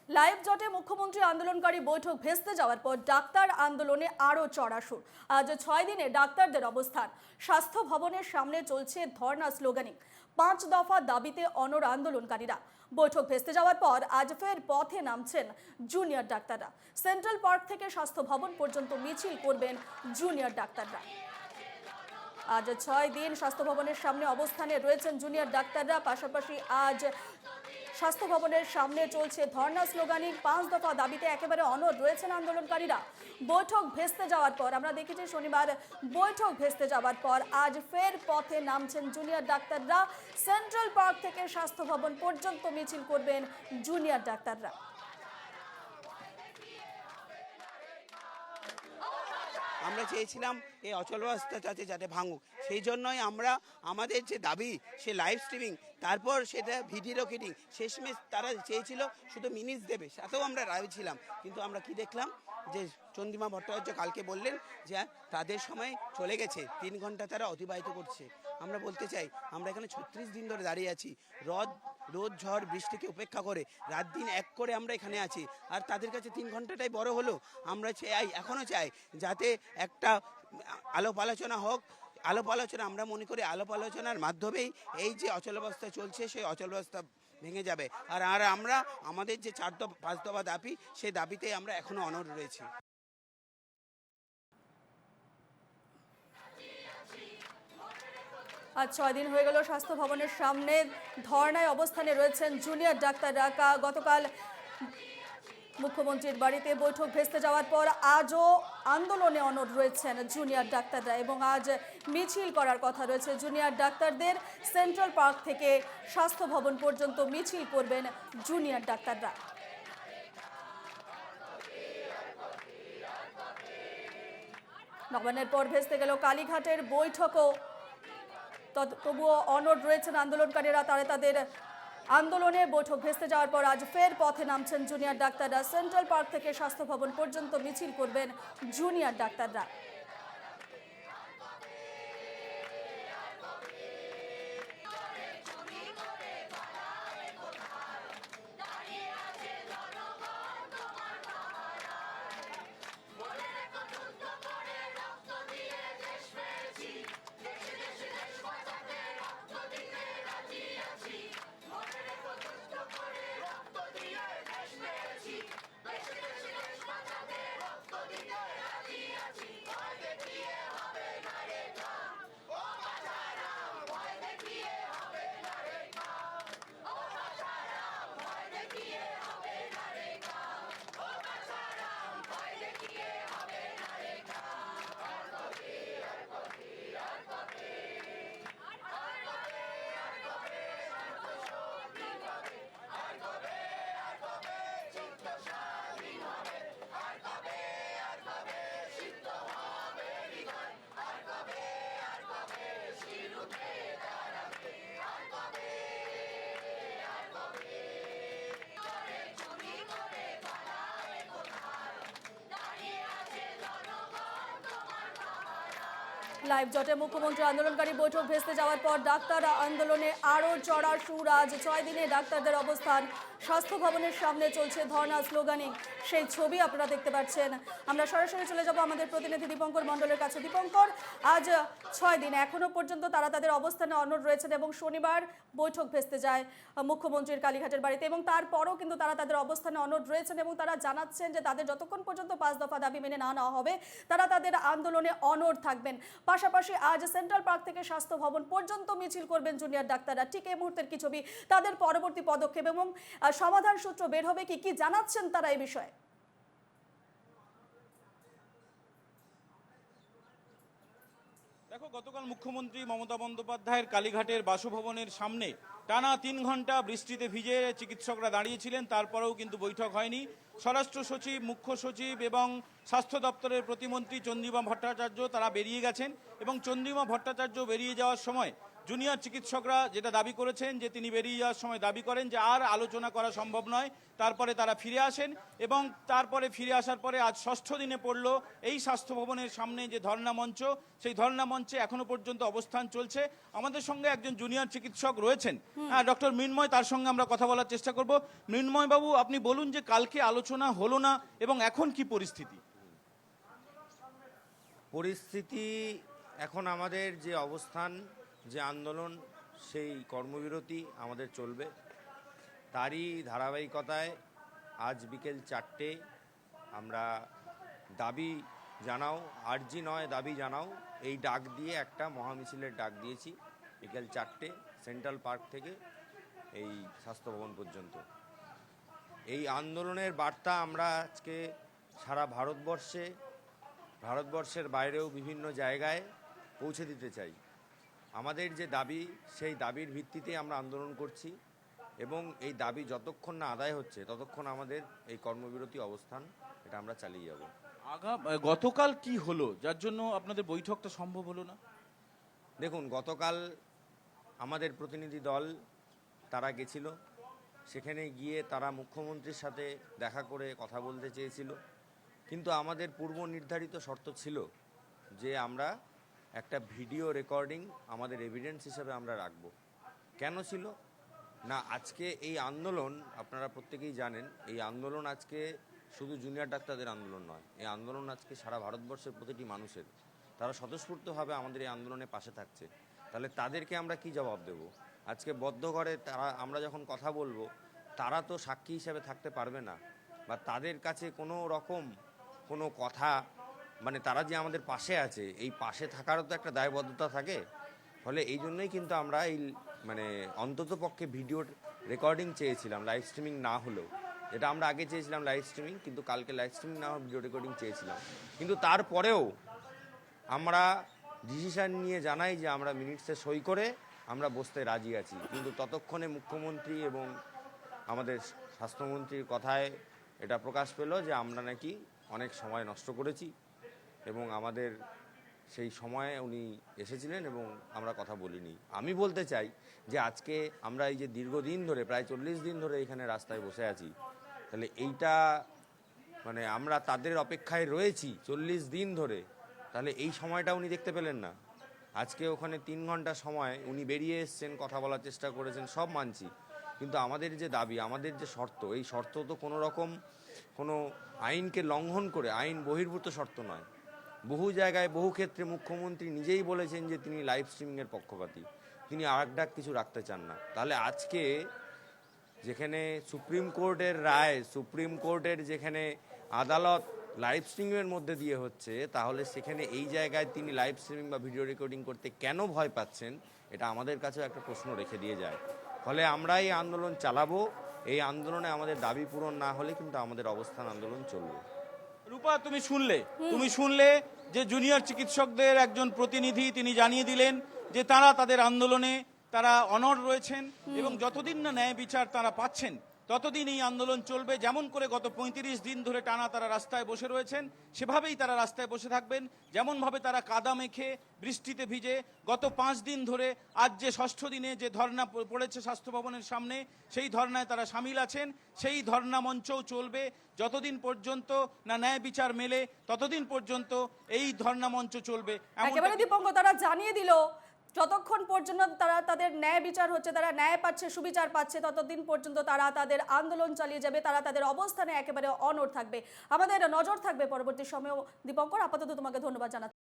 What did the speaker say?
Live জটে মুখ্যমন্ত্রী আন্দোলনকারী বৈঠক ভেস্তে যাওয়ার পর ডাক্তার আন্দোলনে আরও চড়া সুর। আজ 6 দিনে ডাক্তারদের অবস্থান। স্বাস্থ্য ভবনের সামনে চলছে ধর্ণা, স্লোগানিং। 5 দফা দাবিতে অনড় আন্দোলনকারীরা। বৈঠক ভেস্তে যাওয়ার পর আজ ফের পথে নামছেন জুনিয়র ডাক্তাররা। সেন্ট্রাল পার্ক থেকে স্বাস্থ্য ভবন পর্যন্ত মিছিল করবেন জুনিয়র ডাক্তাররা। আজ 6 দিন স্বাস্থ্য ভবনের সামনে অবস্থানে রয়েছেন জুনিয়র ডাক্তাররা। পাশাপাশি আজ স্বাস্থ্য ভবনের সামনে চলছে ধর্ণা, স্লোগানিং। 5 দফা দাবিতে একেবারে অনড় রয়েছেন আন্দোলনকারীরা। বৈঠক ভেস্তে যাওয়ার পর আমরা দেখেছি শনিবার বৈঠক ভেস্তে যাওয়ার পর আজ ফের পথে নামছেন জুনিয়র ডাক্তাররা। সেন্ট্রাল পার্ক থেকে স্বাস্থ্য ভবন পর্যন্ত মিছিল করবেন জুনিয়র ডাক্তাররা। আমরা চেয়েছিলাম এই অচলাবস্থা যাতে ভাঙুক, সেই জন্যই আমরা আমাদের যে দাবি সে লাইভ স্ট্রিমিং, তারপর সেটা ভিডিও রেকর্ডিং, শেষমেশ তারা চেয়েছিল শুধু মিনিটস দেবে, সাথেও আমরা রাজি ছিলাম। কিন্তু আমরা কি দেখলাম যে চন্দ্রিমা ভট্টাচার্য কালকে বললেন যে তাদের সময় চলে গেছে, 3 ঘন্টা তারা অতিবাহিত করছে। আমরা বলতে চাই আমরা এখানে 36 দিন ধরে দাঁড়িয়ে আছি, রোদ ঝড় বৃষ্টিকে উপেক্ষা করে রাত দিন এক করে আমরা এখানে আছি, আর তাদের কাছে 3 ঘন্টাটাই বড় হলো। আমরা চাই, এখনও চাই যাতে একটা আলাপ আলোচনা হোক। আলাপ আলোচনা, আমরা মনে করি আলাপ আলোচনার মাধ্যমেই এই যে অচলাবস্থা চলছে সেই অচলাবস্থা ভেঙে যাবে। আর আমরা আমাদের যে 5 দফা দাবি, সেই দাবিতে আমরা এখনো অনড় রয়েছি। আজ 6 দিন হয়ে গেল স্বাস্থ্য ভবনের সামনে ধর্ণায় অবস্থানে রয়েছেন জুনিয়র ডাক্তাররা। গতকাল মুখ্যমন্ত্রীর বাড়িতে বৈঠক ভেস্তে যাওয়ার পর আজও আন্দোলনে অনড় রয়েছেন জুনিয়র ডাক্তাররা এবং আজ মিছিল করার কথা রয়েছে জুনিয়র ডাক্তারদের। সেন্ট্রাল পার্ক থেকে স্বাস্থ্য ভবন পর্যন্ত মিছিল করবেন জুনিয়র ডাক্তাররা। নবান্নের পর ভেস্তে গেল কালীঘাটের বৈঠকও, তবুও অনড় রয়েছেন আন্দোলনকারীরা। তাদের আন্দোলনে বৈঠক ভেস্তে যাওয়ার পর আজ ফের পথে নামছেন জুনিয়র ডাক্তাররা। সেন্ট্রাল পার্ক থেকে স্বাস্থ্য ভবন পর্যন্ত মিছিল করবেন জুনিয়র ডাক্তাররা। লাইভ জটে মুখ্যমন্ত্রী আন্দোলনকারী বৈঠক ভেস্তে যাওয়ার পর ডাক্তার আন্দোলনে আরও চড়া সুর। আজ 6 দিনে ডাক্তারদের অবস্থান। স্বাস্থ্য ভবনের সামনে চলছে ধর্ণা, স্লোগানিং। সেই ছবি আপনারা দেখতে পাচ্ছেন। আমরা সরাসরি চলে যাব আমাদের প্রতিনিধি দীপঙ্কর মণ্ডলের কাছে। দীপঙ্কর, আজ 6 দিন এখনো পর্যন্ত তারা তাদের অবস্থানে অনড় রয়েছেন এবং শনিবার বৈঠক ভেস্তে যায় মুখ্যমন্ত্রীর কালীঘাটের বাড়িতে, এবং তারপরও কিন্তু তারা তাদের অবস্থানে অনড় রয়েছেন এবং তারা জানাচ্ছেন যে তাদের যতক্ষণ পর্যন্ত 5 দফা দাবি মেনে না নেওয়া হবে তারা তাদের আন্দোলনে অনড় থাকবেন। পাশাপাশি আজ সেন্ট্রাল পার্ক থেকে স্বাস্থ্য ভবন পর্যন্ত মিছিল করবেন জুনিয়র ডাক্তাররা। ঠিক এই মুহূর্তের কি ছবি, তাদের পরবর্তী পদক্ষেপ এবং সমাধান সূত্র বের হবে কি জানাচ্ছেন তারা এই বিষয়ে? দেখো, গতকাল মুখ্যমন্ত্রী মমতা বন্দ্যোপাধ্যায়ের কালীঘাটের বাসভবনের সামনে টানা 3 ঘন্টা বৃষ্টিতে ভিজে চিকিৎসকরা দাঁড়িয়েছিলেন, তারপরেও কিন্তু বৈঠক হয়নি। স্বরাষ্ট্র সচিব, মুখ্য সচিব এবং স্বাস্থ্য দপ্তরের প্রতিমন্ত্রী চন্দ্রিমা ভট্টাচার্য তারা বেরিয়ে গেছেন এবং চন্দ্রিমা ভট্টাচার্য বেরিয়ে যাওয়ার সময় জুনিয়র চিকিৎসকরা যেটা দাবি করেছেন যে তিনি বেরিয়ে যাওয়ার সময় দাবি করেন যে আর আলোচনা করা সম্ভব নয়, তারপরে তারা ফিরে আসেন এবং তারপরে ফিরে আসার পরে আজ ষষ্ঠ দিনে পড়লো এই স্বাস্থ্য ভবনের সামনে যে ধর্ণা মঞ্চ, সেই ধর্ণা মঞ্চে এখনো পর্যন্ত অবস্থান চলছে। আমাদের সঙ্গে একজন জুনিয়র চিকিৎসক রয়েছেন, ডক্টর মৃন্ময়, তার সঙ্গে আমরা কথা বলার চেষ্টা করব। মৃন্ময় বাবু, আপনি বলুন যে কালকে আলোচনা হলো না এবং এখন কি পরিস্থিতি? পরিস্থিতি এখন আমাদের যে অবস্থান, যে আন্দোলন, সেই কর্মবিরতি আমাদের চলবে। তারই ধারাবাহিকতায় আজ বিকেল 4টে আমরা দাবি জানাও, আর্জি নয় দাবি জানাও, এই ডাক দিয়ে একটা মহামিছিলের ডাক দিয়েছি বিকেল 4টে সেন্ট্রাল পার্ক থেকে এই স্বাস্থ্য ভবন পর্যন্ত। এই আন্দোলনের বার্তা আমরা আজকে সারা ভারতবর্ষের বাইরেও বিভিন্ন জায়গায় পৌঁছে দিতে চাই। আমাদের যে দাবি, সেই দাবির ভিত্তিতে আমরা আন্দোলন করছি এবং এই দাবি যতক্ষণ না আদায় হচ্ছে ততক্ষণ আমাদের এই কর্মবিরতি অবস্থান এটা আমরা চালিয়ে যাব। গতকাল কি হলো যার জন্য আপনাদের বৈঠকটা সম্ভব হলো না? দেখুন, গতকাল আমাদের প্রতিনিধি দল তারা গেছিল, সেখানে গিয়ে তারা মুখ্যমন্ত্রীর সাথে দেখা করে কথা বলতে চেয়েছিল, কিন্তু আমাদের পূর্ব নির্ধারিত শর্ত ছিল যে আমরা একটা ভিডিও রেকর্ডিং আমাদের এভিডেন্স হিসেবে আমরা রাখব। কেন ছিল না, আজকে এই আন্দোলন আপনারা প্রত্যেকেই জানেন, এই আন্দোলন আজকে শুধু জুনিয়র ডাক্তারদের আন্দোলন নয়, এই আন্দোলন আজকে সারা ভারতবর্ষের প্রতিটি মানুষের। তারা স্বতঃস্ফূর্তভাবে আমাদের এই আন্দোলনে পাশে থাকছে। তাহলে তাদেরকে আমরা কি জবাব দেব? আজকে বদ্ধ ঘরে আমরা যখন কথা বলবো, তারা তো সাক্ষী হিসেবে থাকতে পারবে না, বা তাদের কাছে কোনো কথা, মানে তারা যে আমাদের পাশে আছে, এই পাশে থাকারও তো একটা দায়বদ্ধতা থাকে। ফলে এই জন্যই কিন্তু আমরা এই অন্তত পক্ষে ভিডিও রেকর্ডিং চেয়েছিলাম, লাইভ স্ট্রিমিং না হলেও। যেটা আমরা আগে চেয়েছিলাম লাইভ স্ট্রিমিং, কিন্তু কালকে লাইভ স্ট্রিমিং না ভিডিও রেকর্ডিং চেয়েছিলাম। কিন্তু তারপরেও আমরা ডিসিশন নিয়ে জানাই যে আমরা মিনিটসে সই করে আমরা বসতে রাজি আছি। কিন্তু ততক্ষণে মুখ্যমন্ত্রী এবং আমাদের স্বাস্থ্যমন্ত্রীর কথায় এটা প্রকাশ পেল যে আমরা নাকি অনেক সময় নষ্ট করেছি এবং আমাদের সেই সময়ে উনি এসেছিলেন এবং আমরা কথা বলিনি। আমি বলতে চাই যে আজকে আমরা এই যে দীর্ঘদিন ধরে, প্রায় 40 দিন ধরে এখানে রাস্তায় বসে আছি, তাহলে এইটা আমরা তাদের অপেক্ষায় রয়েছি 40 দিন ধরে, তাহলে এই সময়টা উনি দেখতে পেলেন না। আজকে ওখানে 3 ঘন্টা সময় উনি বেরিয়ে এসছেন, কথা বলার চেষ্টা করেছেন, সব মানছি, কিন্তু আমাদের যে দাবি, আমাদের যে শর্ত, এই শর্ত তো কোনো আইনকে লঙ্ঘন করে, আইন বহির্ভূত শর্ত নয়। বহু জায়গায়, বহু ক্ষেত্রে মুখ্যমন্ত্রী নিজেই বলেছেন যে তিনি লাইভ স্ট্রিমিংয়ের পক্ষপাতী, তিনি আর কিছু রাখতে চান না। তাহলে আজকে যেখানে সুপ্রিম কোর্টের রায়, সুপ্রিম কোর্টের যেখানে আদালত লাইভ স্ট্রিমিংয়ের মধ্যে দিয়ে হচ্ছে, তাহলে সেখানে এই জায়গায় তিনি লাইভ স্ট্রিমিং বা ভিডিও রেকর্ডিং করতে কেন ভয় পাচ্ছেন, এটা আমাদের কাছেও একটা প্রশ্ন রেখে দিয়ে যায়। ফলে আমরা এই আন্দোলন চালাবো। এই আন্দোলনে আমাদের দাবি পূরণ না হলে কিন্তু আমাদের অবস্থান আন্দোলন চলবে। রূপা, তুমি শুনলে যে জুনিয়র চিকিৎসকদের একজন প্রতিনিধি তিনি জানিয়ে দিলেন যে তারা তাদের আন্দোলনে তারা অনড় রয়েছেন এবং যতদিন না ন্যায় বিচার তারা পাচ্ছেন ততদিন এই আন্দোলন চলবে। যেমন করে গত 35 দিন ধরে টানা তারা রাস্তায় বসে রয়েছেন, সেভাবেই তারা রাস্তায় বসে থাকবেন। যেমনভাবে তারা কাদা মেখে বৃষ্টিতে ভিজে গত 5 দিন ধরে, আজ যে ষষ্ঠ দিনে যে ধর্ণা পড়েছে স্বাস্থ্য ভবনের সামনে, সেই ধর্ণায় তারা সামিল আছেন। সেই ধর্ণা মঞ্চও চলবে যতদিন পর্যন্ত না ন্যায় বিচার মেলে, ততদিন পর্যন্ত এই ধর্ণা মঞ্চ চলবে। একেবারে দীপঙ্কর, তারা জানিয়ে দিল যতক্ষণ পর্যন্ত তারা তাদের ন্যায় বিচার হচ্ছে, তারা ন্যায় পাচ্ছে, সুবিচার পাচ্ছে, ততদিন পর্যন্ত তারা তাদের আন্দোলন চালিয়ে যাবে, তারা তাদের অবস্থানে একেবারে অনড় থাকবে। আমাদের নজর থাকবে পরবর্তী সময়েও। দীপঙ্কর, আপাতত তোমাকে ধন্যবাদ জানাচ্ছি।